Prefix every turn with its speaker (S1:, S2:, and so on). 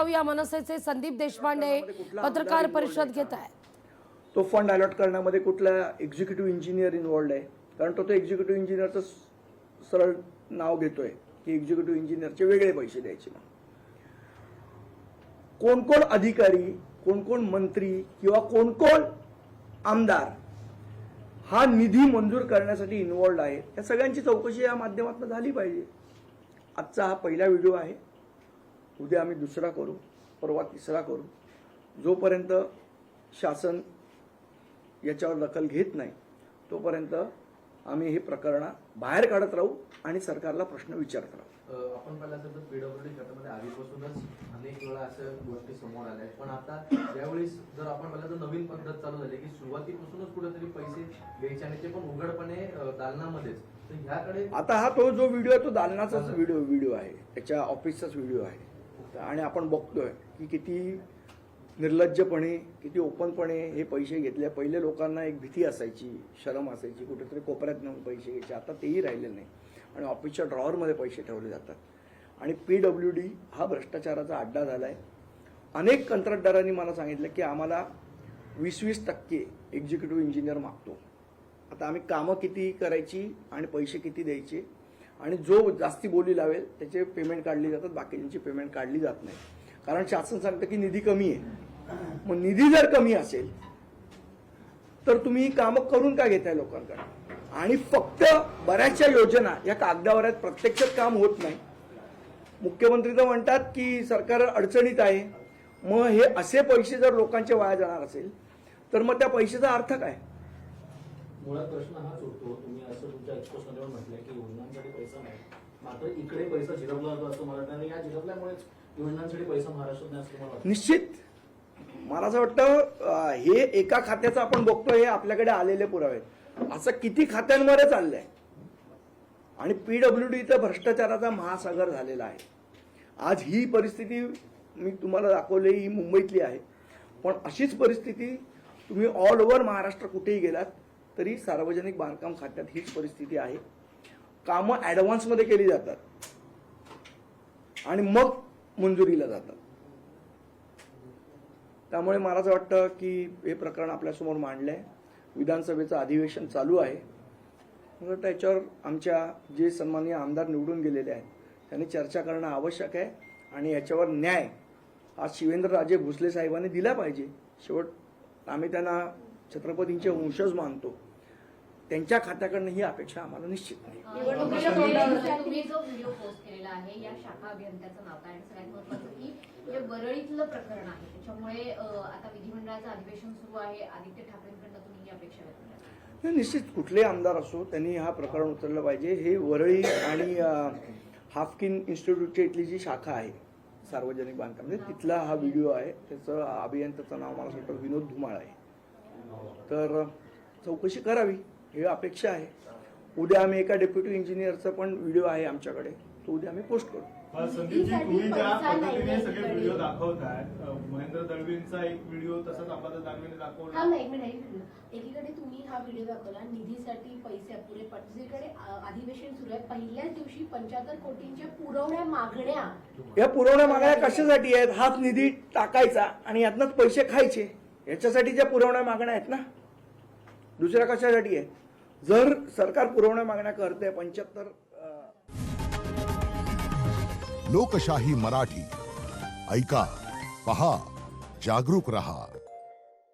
S1: या मनसेचे संदीप देशपांडे पत्रकार परिषद घेत आहेत.
S2: तो फंड अलॉट करण्यामध्ये कुठला एक्झिक्युटिव्ह इंजिनियर इन्व्हॉल्ड आहे? कारण तो एक्झिक्युटिव्ह इंजिनियरचं सरळ नाव घेतोय की एक्झिक्युटिव्ह इंजिनियरचे वेगळे पैसे द्यायचे. कोण कोण अधिकारी, कोण कोण मंत्री किंवा कोण कोण आमदार हा निधी मंजूर करण्यासाठी इन्व्हॉल्ड आहे, या सगळ्यांची चौकशी या माध्यमातून झाली पाहिजे. आजचा हा पहिला व्हिडिओ आहे. उद्या आम्ही दुसरा करू, परवा तिसरा करू. जोपर्यंत शासन याच्यावर दखल घेत नाही तोपर्यंत आम्ही हे प्रकरण बाहेर काढत राहू आणि सरकारला प्रश्न विचारत राहू.
S3: आपण पाहिलं असेल तर पीडब्ल्यूडी गटामध्ये आधीपासूनच अनेक वेळा अशा गोष्टी समोर आल्या, पण आता यावेळी जर आपण पाहिलं तर नवीन पद्धत चालू झाली की सुरुवातीपासूनच कुठेतरी पैसे द्यायचे आणि ते पण उघडपणे दालनामध्येच. तर ह्याकडे
S2: आता हा तो जो व्हिडिओ आहे तो दालनाचाच व्हिडिओ आहे, त्याच्या ऑफिसचाच व्हिडिओ आहे. आणि आपण बघतोय की किती निर्लज्जपणे, किती ओपनपणे हे पैसे घेतले. पहिले लोकांना एक भीती असायची, शरम असायची, कुठेतरी कोपऱ्यात नेऊन पैसे घ्यायचे. आता तेही राहिले नाही आणि ऑफिसच्या ड्रॉवरमध्ये पैसे ठेवले जातात. आणि पीडब्ल्यूडी हा भ्रष्टाचाराचा अड्डा झाला आहे. अनेक कंत्राटदारांनी मला सांगितलं की आम्हाला 20% एक्झिक्युटिव्ह इंजिनियर मागतो. आता आम्ही कामं किती करायची आणि पैसे किती द्यायचे, आणि जो जास्ती बोली लावेल त्याचे पेमेंट काढली जातात, बाकीच्यांची पेमेंट काढली जात नाही. कारण शासन सांगतं की निधी कमी आहे. मग निधी जर कमी असेल तर तुम्ही कामं करून का घेताय लोकांकडे? आणि फक्त बऱ्याचशा योजना या कागदावर आहेत, प्रत्यक्षात काम होत नाही. मुख्यमंत्री तर म्हणतात की सरकार अडचणीत आहे. मग हे असे पैसे जर लोकांचे वाया जाणार असेल तर मग त्या पैशाचा अर्थ काय?
S4: मुळात प्रश्न हाच उठतो, तुम्ही असं तुमच्या एक्सपोजमध्ये म्हटलं की योजनांसाठी पैसा नाही, मात्र इकडे पैसा झिरपला जातो असं मला वाटतं. आणि या झिरपल्यामुळेच योजनांसाठी पैसा महाराष्ट्रात नाही असं मला वाटतं.
S2: निश्चित मला असं वाटतं हे एका खात्याचं आपण बघतोय, हे आपल्याकडे आलेले पुरावे आहेत. असं किती खात्यांमध्ये चाललंय. आणि पीडब्ल्यूडी इथं भ्रष्टाचाराचा महासागर झालेला आहे. आज ही परिस्थिती मी तुम्हाला दाखवली, ही मुंबईतली आहे. पण अशीच परिस्थिती तुम्ही ऑल ओव्हर महाराष्ट्र कुठेही गेलात तरी सार्वजनिक बांधकाम खात्यात हीच परिस्थिती आहे. कामं ॲडव्हान्समध्ये केली जातात आणि मग मंजुरीला जातात. त्यामुळे मला असं वाटतं की हे प्रकरण आपल्यासमोर मांडलंय. विधानसभेचं अधिवेशन चालू आहे. मला त्याच्यावर आमच्या जे सन्माननीय आमदार निवडून गेलेले आहेत त्यांनी चर्चा करणं आवश्यक आहे. आणि याच्यावर न्याय आज शिवेंद्रराजे भोसले साहेबांनी दिला पाहिजे. शेवट आम्ही त्यांना छत्रपतींचे वंशज मानतो. त्यांच्या खात्याकडनं ही अपेक्षा आम्हाला निश्चित नाही.
S5: तुम्ही जो व्हिडिओ पोस्ट केलेला आहे या शाखा अभियंत्याचं नाव आणि सगळ्यात महत्त्वाचं की हे वरळीतलं प्रकरण आहे, त्याच्यामुळे आता विधिमंडळाचं अधिवेशन सुरू आहे. आदित्य ठाकरेंकडनं तुम्ही ही अपेक्षा व्यक्त करा?
S2: निश्चित कुठले आमदार असो त्यांनी हा प्रकरण उचललं पाहिजे. हे वरळी आणि हाफकिन इन्स्टिट्यूटची इथली जी शाखा आहे सार्वजनिक बांधकाम तिथला हा व्हिडिओ आहे. त्याचं अभियंत्याचं नाव मला वाटतं विनोद धुमाळ आहे. तर चौकशी करावी ही अपेक्षा आहे. उद्या आम्ही एका डेप्युटी इंजिनियरचा पण व्हिडिओ आहे आमच्याकडे, तो उद्या आम्ही पोस्ट करू.
S6: संदीपजी, तुम्ही ज्या पद्धतीने सगळे व्हिडिओ दाखवताय, महेंद्र दळवींचा एक व्हिडिओ तसंच अंबादास दानवेने दाखवला.
S7: एकीकडे तुम्ही हा व्हिडिओ दाखवला, निधीसाठी पैसे अपुरे, दुसरीकडे अधिवेशन सुरू आहे. पहिल्याच दिवशी 75 कोटींच्या पुरवण्या मागण्या.
S2: या पुरवण्या मागण्या कशासाठी आहेत? हाच निधी टाकायचा आणि यातनंच पैसे खायचे, याच्यासाठी ज्या पुरवण्या मागण्या आहेत ना, दुसऱ्या कशासाठी आहे? जर सरकार पुरवण्या मागण्या करते 75
S8: लोकशाही मराठी ऐका, पहा, जागरूक रहा.